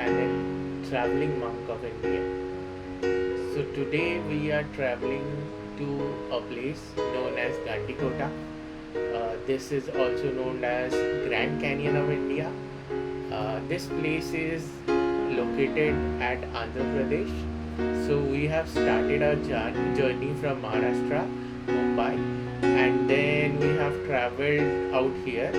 channel Traveling Monk of India. So today we are traveling to a place known as Gandikota. This is also known as Grand Canyon of India. This place is located at Andhra Pradesh. So we have started our journey from Maharashtra, Mumbai, and then we have traveled out here.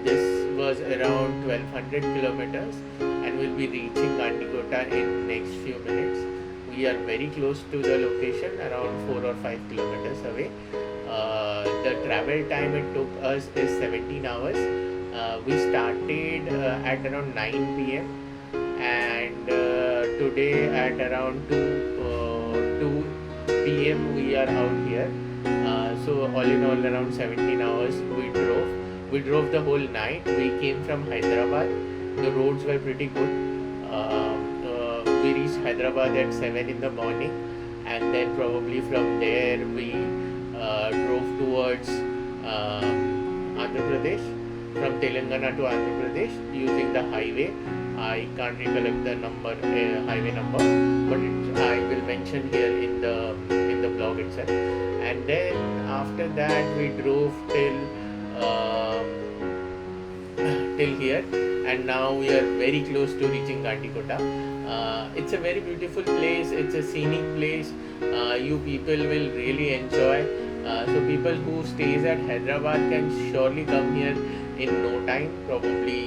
This was around 1200 kilometers, and we'll be reaching Gandikota in next few minutes. We are very close to the location, around 4 or 5 kilometers away. The travel time it took us is 17 hours. We started at around 9 p.m. and today at around 2 p.m. we are out here. So all in all around 17 hours we drove. We drove the whole night. We came from Hyderabad. The roads were pretty good. We reached Hyderabad at 7 in the morning, and then probably from there we drove towards Andhra Pradesh, from Telangana to Andhra Pradesh using the highway. I can't recollect the number, highway number, but I will mention here in the blog itself. And then after that we drove till here, and now we are very close to reaching Gandikota. It's a very beautiful place. It's a scenic place. You people will really enjoy. So people who stays at Hyderabad can surely come here in no time, probably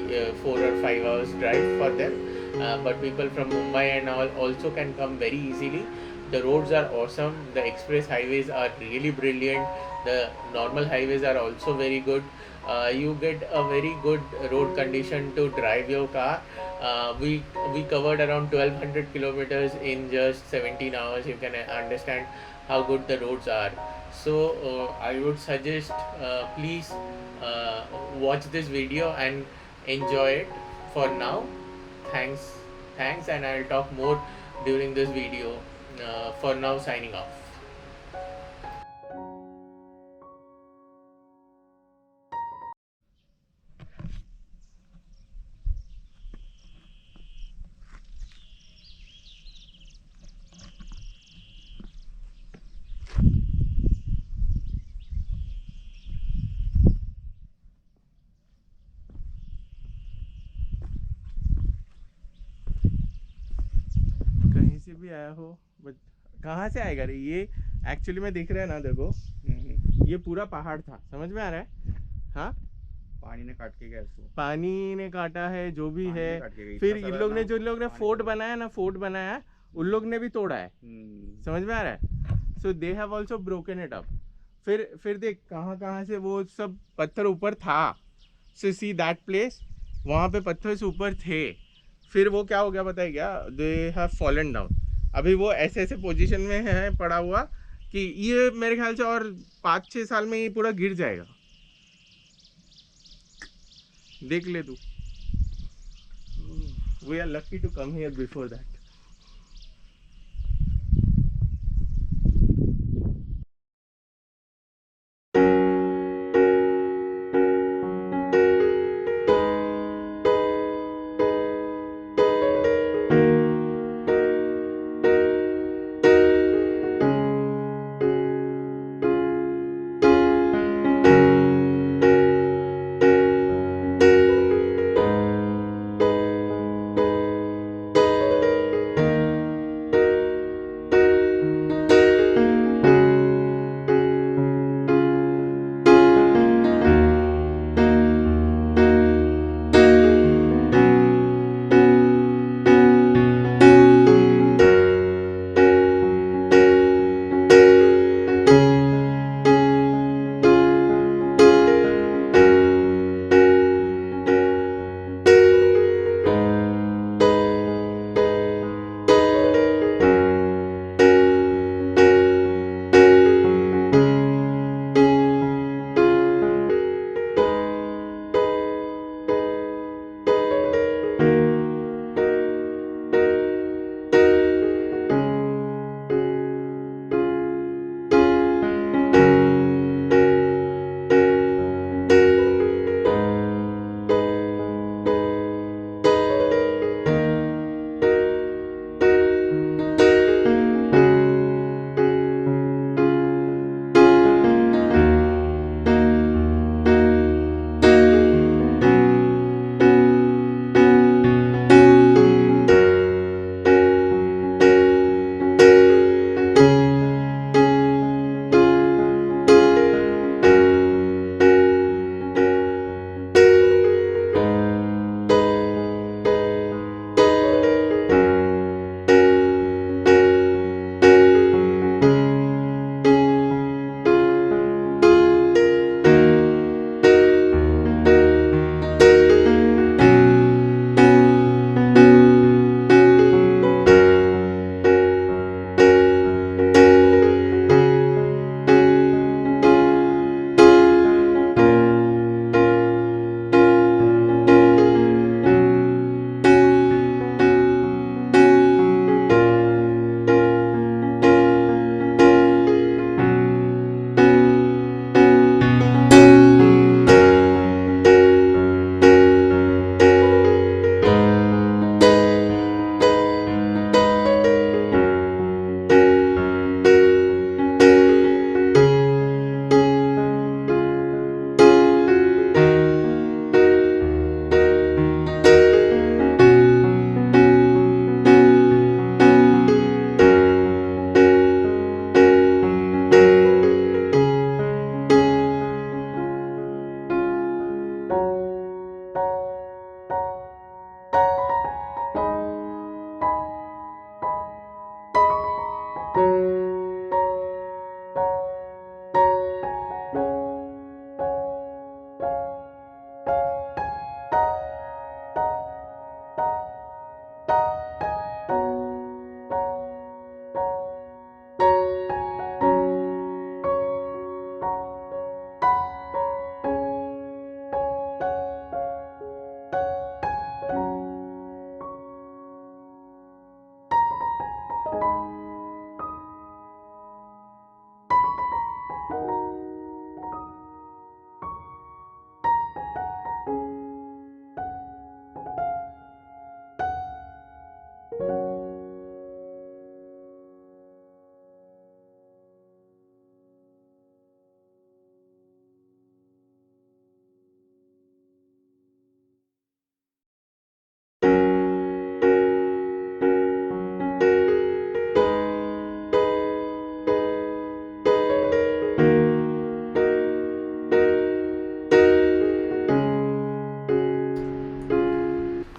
4 or 5 hours drive for them. But people from Mumbai and all also can come very easily. The roads are awesome. The express highways are really brilliant. The normal highways are also very good. You get a very good road condition to drive your car. We covered around 1200 kilometers in just 17 hours. You can understand how good the roads are. So I would suggest please watch this video and enjoy it. For now, thanks, and I'll talk more during this video. For now, signing off. कहीं से भी आया हो, but कहाँ से आएगा रे ये? एक्चुअली में दिख रहा है ना, देखो ये पूरा पहाड़ था, समझ में आ रहा है? हाँ, पानी ने काट के गया इसको। पानी ने काटा है, जो भी पानी है। ने काट के गया। फिर इतना इन सारा लोग ने ना, जो इन लोग ने पानी फोर्ट तोड़ा। बनाया ना, फोर्ट बनाया, उन लोग ने भी तोड़ा है। समझ में आ रहा है? So they have also broken it up. फिर देख कहाँ कहाँ से वो सब पत्थर ऊपर था। सो सी दैट प्लेस, वहाँ पे पत्थर से ऊपर थे। फिर वो क्या हो गया पता है क्या? They have fallen down. अभी वो ऐसे ऐसे पोजीशन में है पड़ा हुआ कि ये मेरे ख्याल से और 5-6 साल में ये पूरा गिर जाएगा। देख ले तू। We are lucky to come here before that.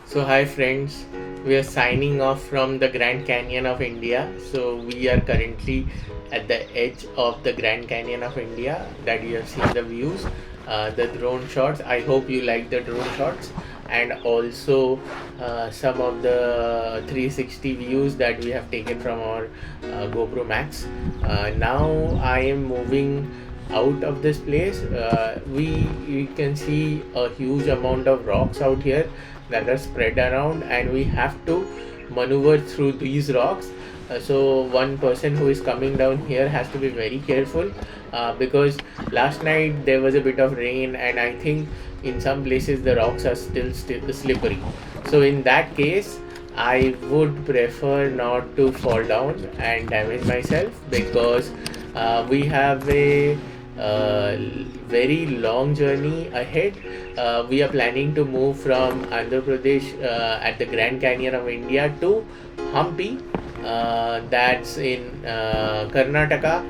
So hi friends, we are signing off from the Grand Canyon of India. So we are currently at the edge of the Grand Canyon of India that you have seen the views, the drone shots. I hope you like the drone shots, and also some of the 360 views that we have taken from our GoPro Max. Now I am moving out of this place. We can see a huge amount of rocks out here that are spread around, and we have to maneuver through these rocks. So one person who is coming down here has to be very careful, because last night there was a bit of rain, and I think in some places the rocks are still slippery. So in that case I would prefer not to fall down and damage myself, because we have a very long journey ahead. We are planning to move from Andhra Pradesh at the Grand Canyon of India to Hampi, that's in Karnataka.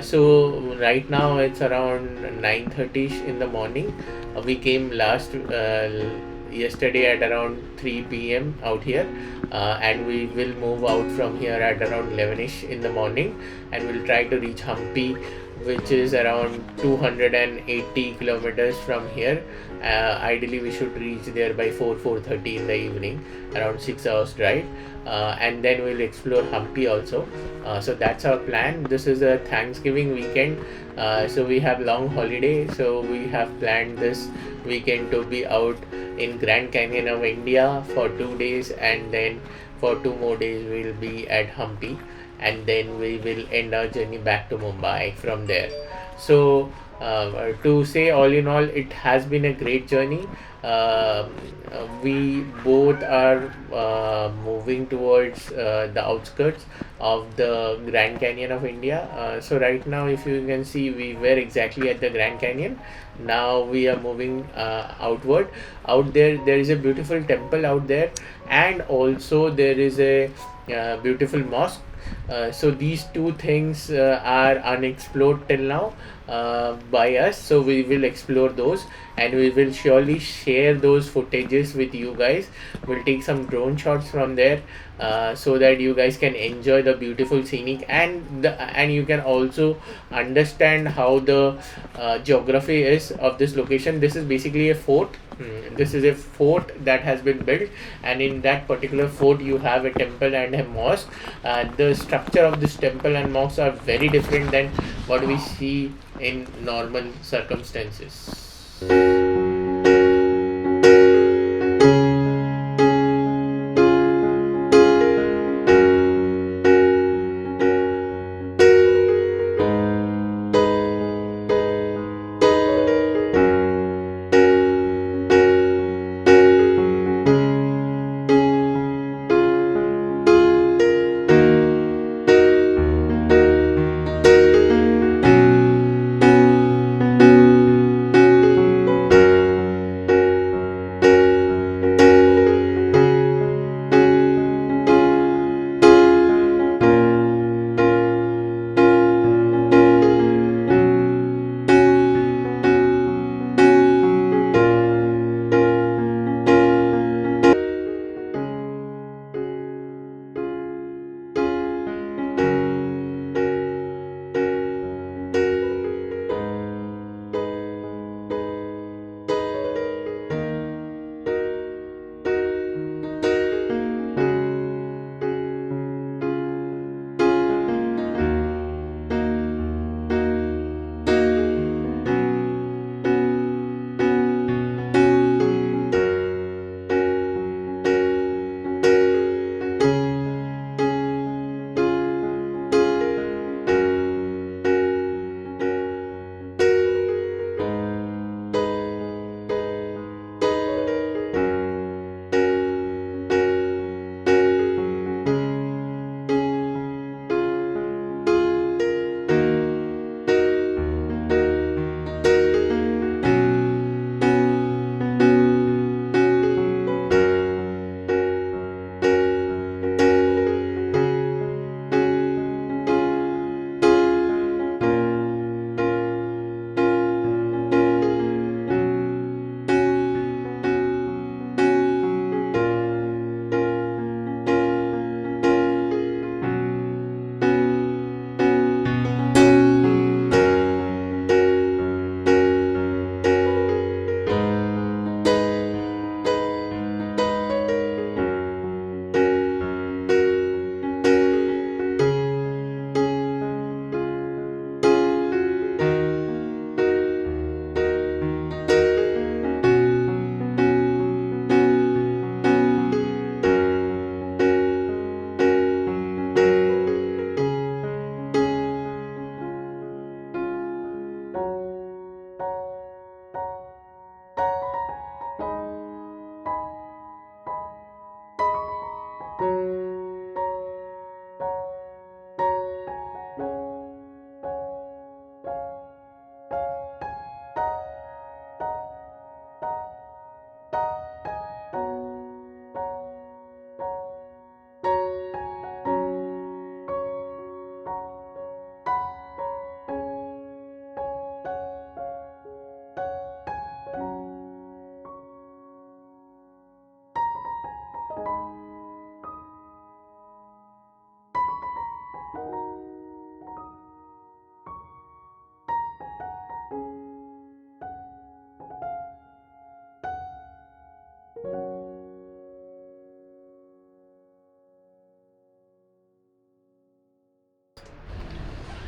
So right now it's around 9:30 in the morning. We came yesterday at around 3 p.m. out here, and we will move out from here at around 11ish in the morning, and we'll try to reach Hampi, which is around 280 kilometers from here. Ideally we should reach there by 4:30 in the evening, around 6 hours drive, and then we'll explore Hampi also. So that's our plan. This is a Thanksgiving weekend, so we have long holiday, so we have planned this weekend to be out in Grand Canyon of India for 2 days, and then for 2 more days we'll be at Hampi, and then we will end our journey back to Mumbai from there. So to say all in all, it has been a great journey. We both are moving towards the outskirts of the Grand Canyon of India. So right now, if you can see, we were exactly at the Grand Canyon. Now we are moving outward. Out there is a beautiful temple out there, and also there is a beautiful mosque. So these two things are unexplored till now by us, so we will explore those, and we will surely share those footages with you guys. We'll take some drone shots from there, so that you guys can enjoy the beautiful scenic, and you can also understand how the geography is of this location. This is basically a fort. This is a fort that has been built, and in that particular fort you have a temple and a mosque. The structure of this temple and mosque are very different than what we see in normal circumstances.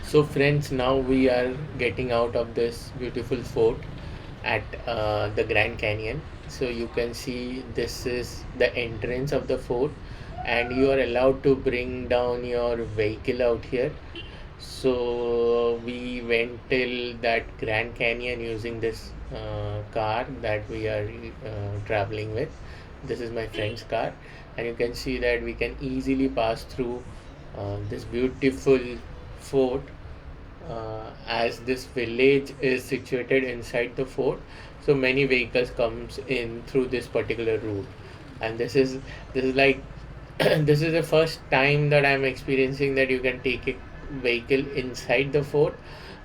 So, friends, now we are getting out of this beautiful fort at the Grand Canyon. So, you can see this is the entrance of the fort, and you are allowed to bring down your vehicle out here. So, we went till that Grand Canyon using this car that we are traveling with. This is my friend's car, and you can see that we can easily pass through this beautiful fort, as this village is situated inside the fort, so many vehicles comes in through this particular route. And this is like this is the first time that I'm experiencing that you can take a vehicle inside the fort.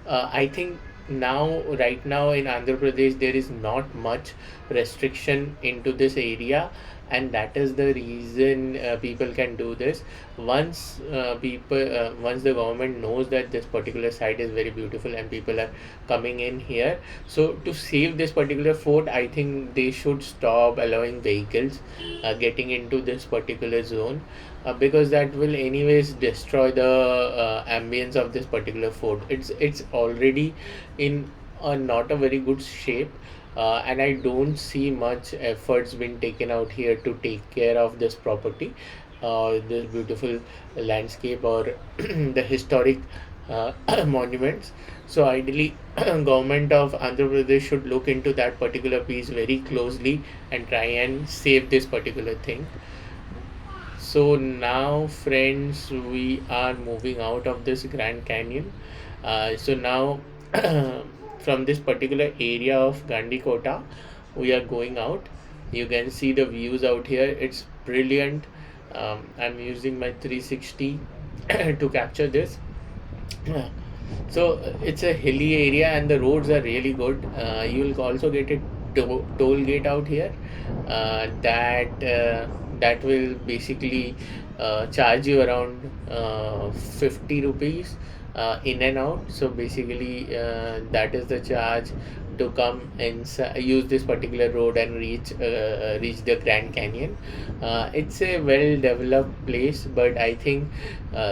I think now, right now in Andhra Pradesh, there is not much restriction into this area, and that is the reason people can do this. Once the government knows that this particular site is very beautiful and people are coming in here, so to save this particular fort, I think they should stop allowing vehicles getting into this particular zone, because that will anyways destroy the ambience of this particular fort. It's already in a not a very good shape, and I don't see much efforts being taken out here to take care of this property, this beautiful landscape, or the historic monuments. So ideally, government of Andhra Pradesh should look into that particular piece very closely and try and save this particular thing. So now, friends, we are moving out of this Grand Canyon. So now, from this particular area of Gandikota, we are going out. You can see the views out here. It's brilliant. I'm using my 360 to capture this. So it's a hilly area and the roads are really good. You will also get a toll gate out here, that will basically charge you around 50 rupees in and out. So basically, that is the charge to come and use this particular road and reach the Grand Canyon. It's a well developed place, but I think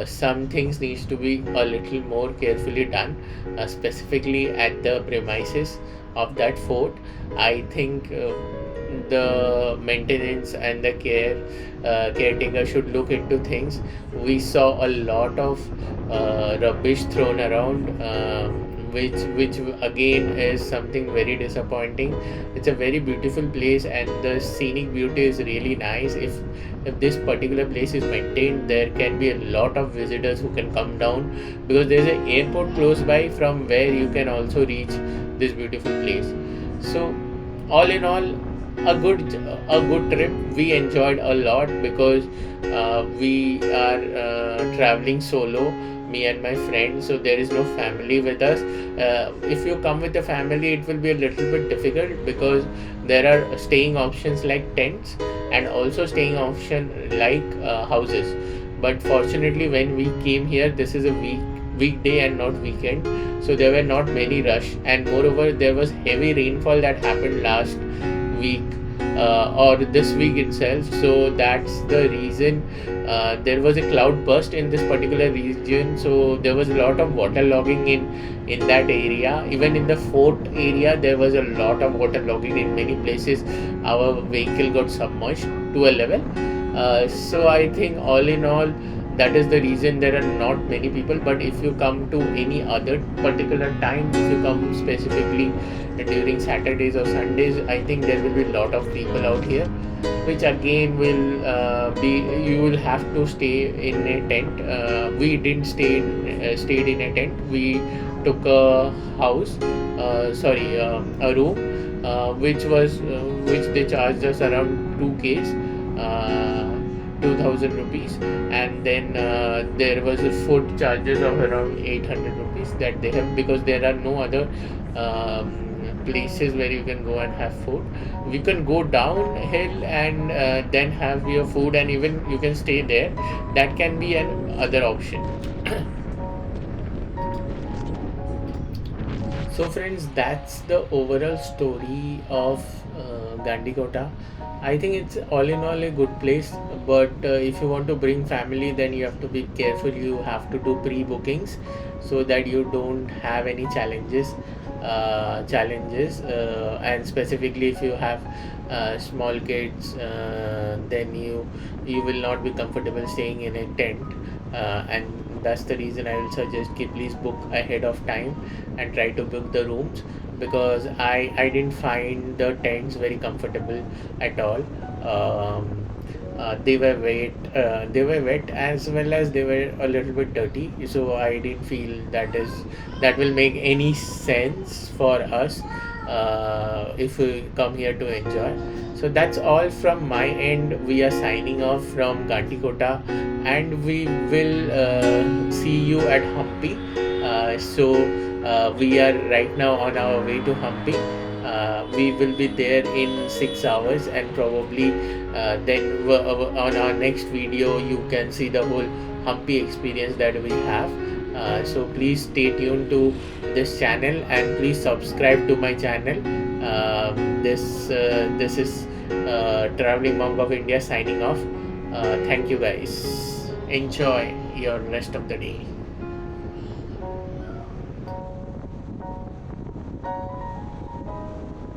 some things needs to be a little more carefully done, specifically at the premises of that fort. I think the maintenance and the caretaker should look into things. We saw a lot of rubbish thrown around, which again is something very disappointing. It's a very beautiful place and the scenic beauty is really nice. If this particular place is maintained, there can be a lot of visitors who can come down, because there's an airport close by from where you can also reach this beautiful place. So all in all, a good trip. We enjoyed a lot because we are traveling solo, me and my friend, so there is no family with us. If you come with a family, it will be a little bit difficult, because there are staying options like tents and also staying option like houses. But fortunately, when we came here, this is a weekday and not weekend, so there were not many rush, and moreover there was heavy rainfall that happened last week, or this week itself. So that's the reason there was a cloud burst in this particular region, so there was a lot of water logging in that area. Even in the fort area, there was a lot of water logging in many places. Our vehicle got submerged to a level. So I think all in all, that is the reason there are not many people. But if you come to any other particular time, if you come specifically during Saturdays or Sundays, I think there will be a lot of people out here, which again will be, you will have to stay in a tent. We didn't stayed in a tent. We took a house, a room, which they charged us around 2Ks, 2000 rupees, and then there was a food charges of around 800 rupees that they have, because there are no other places where you can go and have food. We can go downhill and then have your food, and even you can stay there. That can be an other option. So friends, that's the overall story of Gandikota. I think it's all in all a good place, but if you want to bring family, then you have to be careful. You have to do pre-bookings so that you don't have any challenges, and specifically if you have small kids, then you will not be comfortable staying in a tent, and that's the reason I will suggest ki please book ahead of time and try to book the rooms, because I didn't find the tents very comfortable at all. They were wet as well as they were a little bit dirty, so I didn't feel that will make any sense for us if we come here to enjoy. So that's all from my end. We are signing off from Gandikota, and we will see you at Hampi. We are right now on our way to Hampi. We will be there in 6 hours, and probably then on our next video you can see the whole Hampi experience that we have. So please stay tuned to this channel and please subscribe to my channel. This is Traveling Monk of India signing off. Thank you guys. Enjoy your rest of the day.